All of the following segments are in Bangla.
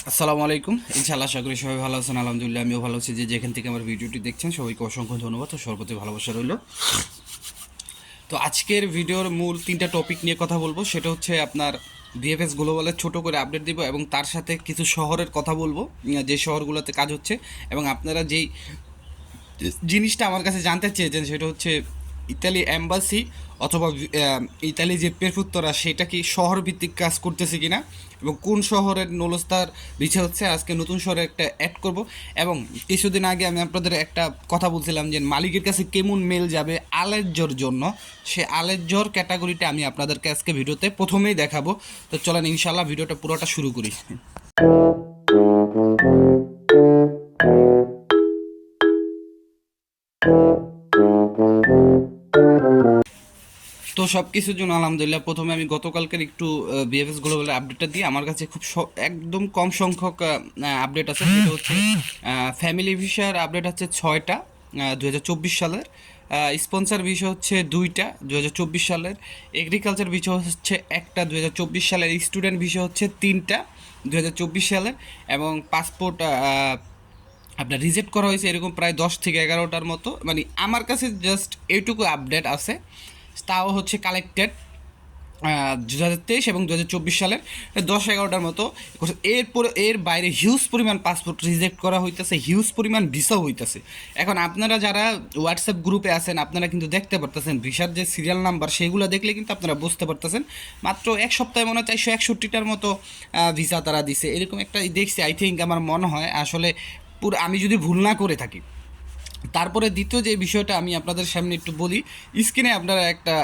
আসসালামু আলাইকুম। ইনশাআল্লাহ আশা করি সবাই ভালো আছেন। আলহামদুলিল্লাহ আমিও ভালো আছি। যে যেখান থেকে আমার ভিডিওটি দেখছেন সবাইকে অসংখ্য ধন্যবাদ ও সর্বপ্রতি ভালোবাসা রইল। তো আজকের ভিডিওর মূল তিনটা টপিক নিয়ে কথা বলবো। সেটা হচ্ছে আপনার ভিএফএস গ্লোবালের ছোট করে আপডেট দিব এবং তার সাথে কিছু শহরের কথা বলবো, যে শহরগুলোতে কাজ হচ্ছে। এবং আপনারা যেই জিনিসটা আমার কাছে জানতে চেয়েছেন সেটা হচ্ছে ইতালি অ্যাম্বাসি অথবা ইতালি যে পেরফুত্তরা সেটা কি শহর ভিত্তিক কাজ করতেছে কিনা এবং কোন শহরের নলস্তার বিষয় হচ্ছে। আজকে নতুন শহরে একটা অ্যাড করব। এবং কিছুদিন আগে আমি আপনাদের একটা কথা বলছিলাম যে মালিকের কাছে কেমন মেল যাবে আলেজ্জোর জন্য, সে আলেজ্জোর ক্যাটাগরিটা আমি আপনাদেরকে আজকে ভিডিওতে প্রথমেই দেখাবো। তো চলেন ইনশাল্লাহ ভিডিওটা পুরোটা শুরু করি। তো সব কিছুর জন্য আলহামদুলিল্লাহ প্রথমে আমি গতকালকের একটু বিএফএস গ্লোবালের আপডেটটা দিই। আমার কাছে খুব একদম কম সংখ্যক আপডেট আছে। সেটা হচ্ছে ফ্যামিলি ভিসার আপডেট হচ্ছে 6টা 2024 সালের, স্পন্সার বিষয় হচ্ছে 2টা 2024 সালের, এগ্রিকালচার বিষয় হচ্ছে একটা 2024 সালের, স্টুডেন্ট বিষয় হচ্ছে 3টা 2024 সালের, এবং পাসপোর্ট আপনার রিজেক্ট করা হয়েছে এরকম প্রায় 10 থেকে 11টার মতো। মানে আমার কাছে জাস্ট এইটুকু আপডেট আছে, তাও হচ্ছে কালেক্টেড 2023 এবং 2024 সালের 10-11টার মতো। এরপরে এর বাইরে হিউজ পরিমাণ পাসপোর্ট রিজেক্ট করা হইতেছে, হিউজ পরিমাণ ভিসাও হইতেছে। এখন আপনারা যারা হোয়াটসঅ্যাপ গ্রুপে আছেন আপনারা কিন্তু দেখতে পারতেছেন ভিসার যে সিরিয়াল নাম্বার সেগুলো দেখলে কিন্তু আপনারা বুঝতে পারতেছেন। মাত্র এক সপ্তাহে মনে হয় 461টার মতো ভিসা তারা দিছে, এরকম একটা দেখছি। আই থিঙ্ক আমার মনে হয় আসলে পুরো, আমি যদি ভুল না করে থাকি। তারপরে দ্বিতীয় যে বিষয়টা আমি আপনাদের সামনে একটু বলি, স্ক্রিনে আপনারা একটা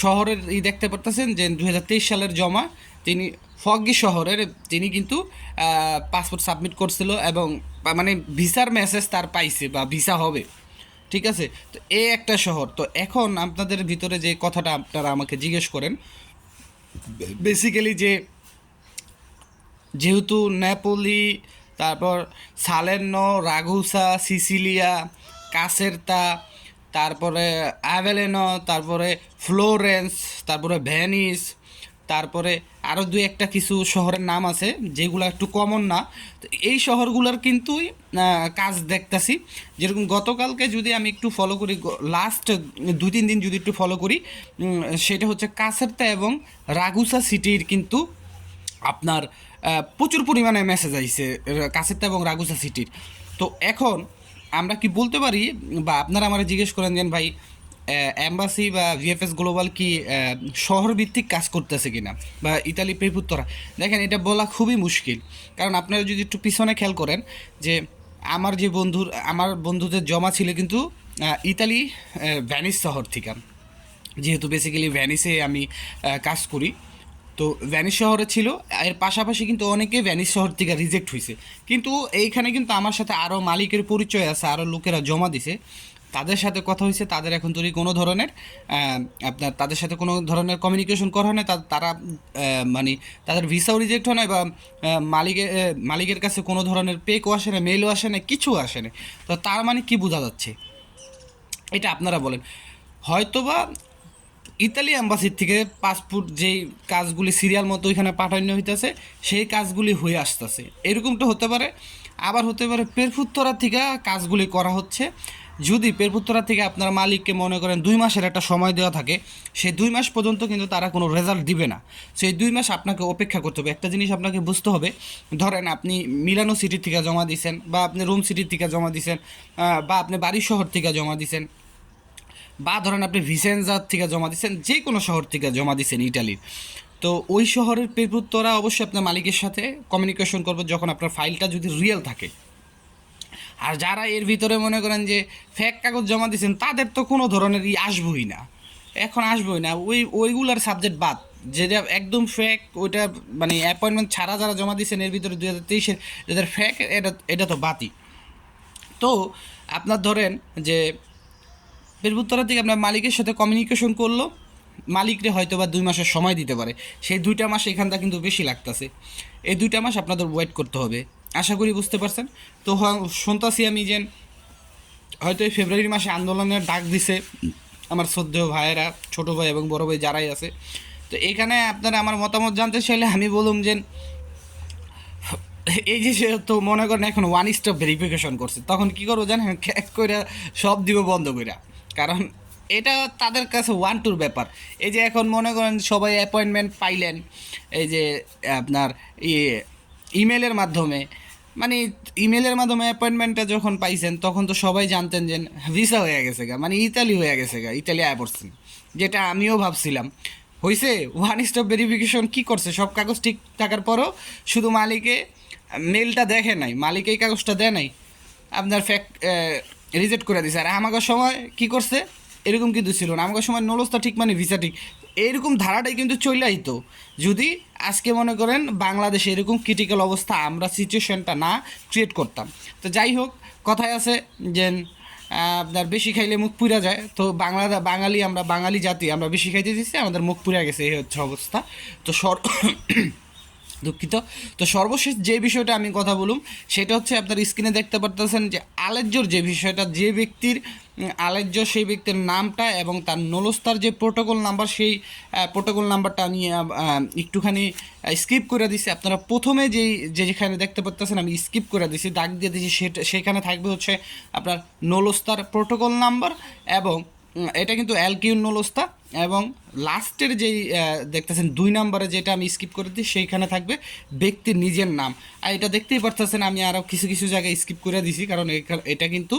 শহরের দেখতে পারতেছেন যে 2023 সালের জমা, তিনি ফগি শহরের, তিনি কিন্তু পাসপোর্ট সাবমিট করছিল এবং মানে ভিসার মেসেজ তার পাইছে বা ভিসা হবে। ঠিক আছে, তো এই একটা শহর। তো এখন আপনাদের ভিতরে যে কথাটা আপনারা আমাকে জিজ্ঞেস করেন, বেসিক্যালি যেহেতু নেপোলি, তারপর সালের্নো, রাগুসা, সিসিলিয়া, কাসেরতা, তারপরে অ্যাভেলেনো, তারপরে ফ্লোরেন্স, তারপরে ভেনিস, তারপরে আরও দু একটা কিছু শহরের নাম আছে যেগুলো একটু কমন না। তো এই শহরগুলোর কিন্তু কাজ দেখতেছি। যেরকম গতকালকে যদি আমি একটু ফলো করি, লাস্ট 2-3 দিন যদি একটু ফলো করি, সেটা হচ্ছে কাসেরতা এবং রাগুসা সিটির কিন্তু আপনার প্রচুর পরিমাণে মেসেজ আইছে কাসেরটা এবং রাগুসা সিটির। তো এখন আমরা কি বলতে পারি, বা আপনারা আমার জিজ্ঞেস করেন যে ভাই অ্যাম্বাসি বা ভিএফএস গ্লোবাল কি শহরভিত্তিক কাজ করতেছে কিনা বা ইতালি পেপুত্তরা, দেখেন এটা বলা খুবই মুশকিল। কারণ আপনারা যদি একটু পিছনে খেয়াল করেন যে আমার বন্ধুদের জমা ছিল কিন্তু ইতালি ভ্যানিস শহর থেকে, যেহেতু বেসিক্যালি ভ্যানিসে আমি কাজ করি। তো ভ্যানিস শহরে ছিল, এর পাশাপাশি কিন্তু অনেকে ভ্যানিস শহর থেকে রিজেক্ট হয়েছে। কিন্তু এইখানে কিন্তু আমার সাথে আরও মালিকের পরিচয় আছে, আরও লোকেরা জমা দিছে, তাদের সাথে কথা হয়েছে। তাদের এখন তৈরি কোনো ধরনের আপনার তাদের সাথে কোনো ধরনের কমিউনিকেশন করা হয় না। তারা মানে তাদের ভিসাও রিজেক্ট হয় না বা মালিকের কাছে কোনো ধরনের পেকও আসে না, মেলও আসে না, কিছু আসে না। তো তার মানে কি বোঝা যাচ্ছে এটা আপনারা বলেন। হয়তোবা ইতালি অ্যাম্বাসির থেকে পাসপোর্ট যেই কাজগুলি সিরিয়াল মতো ওইখানে পাঠানো হইতেছে সেই কাজগুলি হয়ে আসতেছে, এরকমটা হতে পারে। আবার হতে পারে পেরফুত্তরা থেকে কাজগুলি করা হচ্ছে। যদি পেরফুত্তরা থেকে আপনার মালিককে মনে করেন 2 মাসের একটা সময় দেওয়া থাকে, সেই 2 মাস পর্যন্ত কিন্তু তারা কোনো রেজাল্ট দিবে না। সেই 2 মাস আপনাকে অপেক্ষা করতে হবে। একটা জিনিস আপনাকে বুঝতে হবে, ধরেন আপনি মিলানো সিটির থেকে জমা দিয়েছেন, বা আপনি রোম সিটির থেকে জমা দিয়েছেন, বা আপনি বাড়ির শহর থেকে জমা দিয়েছেন, বা ধরেন আপনি ভিসেন্জার থেকে জমা দিচ্ছেন, যে কোনো শহর থেকে জমা দিচ্ছেন ইটালির। তো ওই শহরের পেপুত্তরা অবশ্যই আপনার মালিকের সাথে কমিউনিকেশন করবে যখন আপনার ফাইলটা যদি রিয়েল থাকে। আর যারা এর ভিতরে মনে করেন যে ফেক কাগজ জমা দিচ্ছেন তাদের তো কোনো ধরনের আসবই না, এখন আসবই না। ওইগুলার সাবজেক্ট বাদ, যেটা একদম ফেক ওইটা, মানে অ্যাপয়েন্টমেন্ট ছাড়া যারা জমা দিচ্ছেন এর ভিতরে 2023-এর যাদের ফেক, এটা তো বাদই। তো আপনার ধরেন যে পেরপুত্তরা থেকে আপনার মালিকের সাথে কমিউনিকেশন করলো, মালিকরে হয়তো বা 2 মাসের সময় দিতে পারে। সেই 2টা মাস এখানটা কিন্তু বেশি লাগতেছে, এই 2টা মাস আপনাদের ওয়েট করতে হবে। আশা করি বুঝতে পারছেন। তো শুনতাছি আমি যে হয়তো এই ফেব্রুয়ারি মাসে আন্দোলনের ডাক দিছে আমার শ্রদ্ধেয় ভাইয়েরা, ছোটো ভাই এবং বড় ভাই যারাই আছে। তো এখানে আপনারা আমার মতামত জানতে চাইলে আমি বলুন যে এই যে সে তো মনে করেন এখন ওয়ান স্টপ ভেরিফিকেশন করছে, তখন কি করবো জানেন, ক্যাক করে সব দিব বন্ধ করে। কারণ এটা তাদের কাছে ওয়ান টুর ব্যাপার। এই যে এখন মনে করেন সবাই অ্যাপয়েন্টমেন্ট পাইলেন এই যে আপনার ইমেলের মাধ্যমে, মানে ইমেলের মাধ্যমে অ্যাপয়েন্টমেন্টটা যখন পাইছেন তখন তো সবাই জানতেন যে ভিসা হয়ে গেছে গা, মানে ইতালি হয়ে গেছে গা, ইতালি আয় পড়ছেন, যেটা আমিও ভাবছিলাম। হয়েছে ওয়ান স্টপ ভেরিফিকেশন কী করছে, সব কাগজ ঠিক থাকার পরও শুধু মালিকে মেলটা দেখে নাই, মালিক এই কাগজটা দেয় নাই, আপনার রিজেক্ট করে দিছে। আর আমাকে সময় কি করছে এরকম কিন্তু ছিল না, আমাকে সময় নলসটা ঠিক মানে ভিসা ঠিক, এরকম ধারাটাই কিন্তু চলে আইতো যদি আজকে মনে করেন বাংলাদেশে এরকম ক্রিটিক্যাল অবস্থা আমরা সিচুয়েশনটা না ক্রিয়েট করতাম। তো যাই হোক, কথায় আছে যে আপনার বেশি খাইলে মুখ পুড়া যায়, তো বাঙালি আমরা বাঙালি জাতি আমরা বেশি খাইতে দিচ্ছি, আমাদের মুখ পুড়ে গেছে, এই হচ্ছে অবস্থা। তো দুঃখিত। তো সর্বশেষ যে বিষয়টা আমি কথা বলুম সেটা হচ্ছে আপনার স্ক্রিনে দেখতে পারতেছেন যে আলেজ্জোর যে বিষয়টা, যে ব্যক্তির আলেজ্জ সেই ব্যক্তির নামটা এবং তার নলস্তার যে প্রোটোকল নাম্বার, সেই প্রোটোকল নাম্বারটা আমি একটুখানি স্কিপ করে দিছি। আপনারা প্রথমে যেখানে দেখতে পাচ্ছেন আমি স্কিপ করে দিছি, দাগ দিয়ে দিয়েছি, সেখানে থাকবে হচ্ছে আপনার নলস্তার প্রোটোকল নাম্বার, এবং এটা কিন্তু অ্যালকিউন নলস্তা, এবং লাস্টের যেই দেখতেছেন 2 নম্বরে যেটা আমি স্কিপ করে দিই সেইখানে থাকবে ব্যক্তির নিজের নাম। আর এটা দেখতেই পারতেছেন আমি আরও কিছু কিছু জায়গায় স্কিপ করে দিছি, কারণ এটা কিন্তু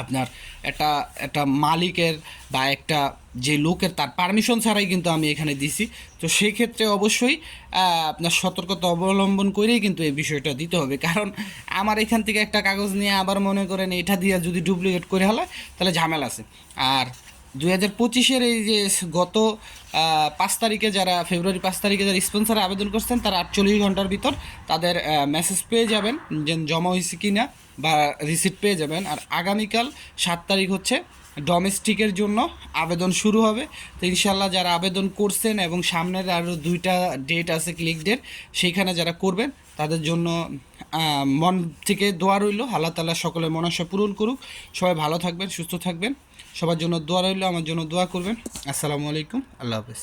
আপনার একটা একটা মালিকের বা একটা যে লোকের তার পারমিশন ছাড়াই কিন্তু আমি এখানে দিছি। তো সেই ক্ষেত্রে অবশ্যই আপনার সতর্কতা অবলম্বন করেই কিন্তু এই বিষয়টা দিতে হবে, কারণ আমার এখান থেকে একটা কাগজ নিয়ে আবার মনে করেন এটা দিয়ে যদি ডুপ্লিকেট করে হলে তাহলে ঝামেলা আছে। আর 2025-এর এই যে গত 5 তারিখে যারা ফেব্রুয়ারি 5 তারিখে যারা স্পন্সরে আবেদন করছেন তারা 48 ঘন্টার ভিতর তাদের মেসেজ পেয়ে যাবেন যে জমা হয়েছে কি না, বা রিসিপ্ট পেয়ে যাবেন। আর আগামীকাল 7 তারিখ হচ্ছে ডোমেস্টিকের জন্য আবেদন শুরু হবে। তো ইনশাল্লাহ যারা আবেদন করছেন এবং সামনের আরও 2টা ডেট আছে ক্লিক ডেট, সেইখানে যারা করবেন তাদের জন্য মন থেকে দোয়া রইল, আল্লাহ তাআলা সকলের মনাশা পূরণ করুক। সবাই ভালো থাকবেন, সুস্থ থাকবেন, সবার জন্য দোয়া রইল, আমার জন্য দোয়া করবেন। আসসালামু আলাইকুম, আল্লাহ হাফেজ।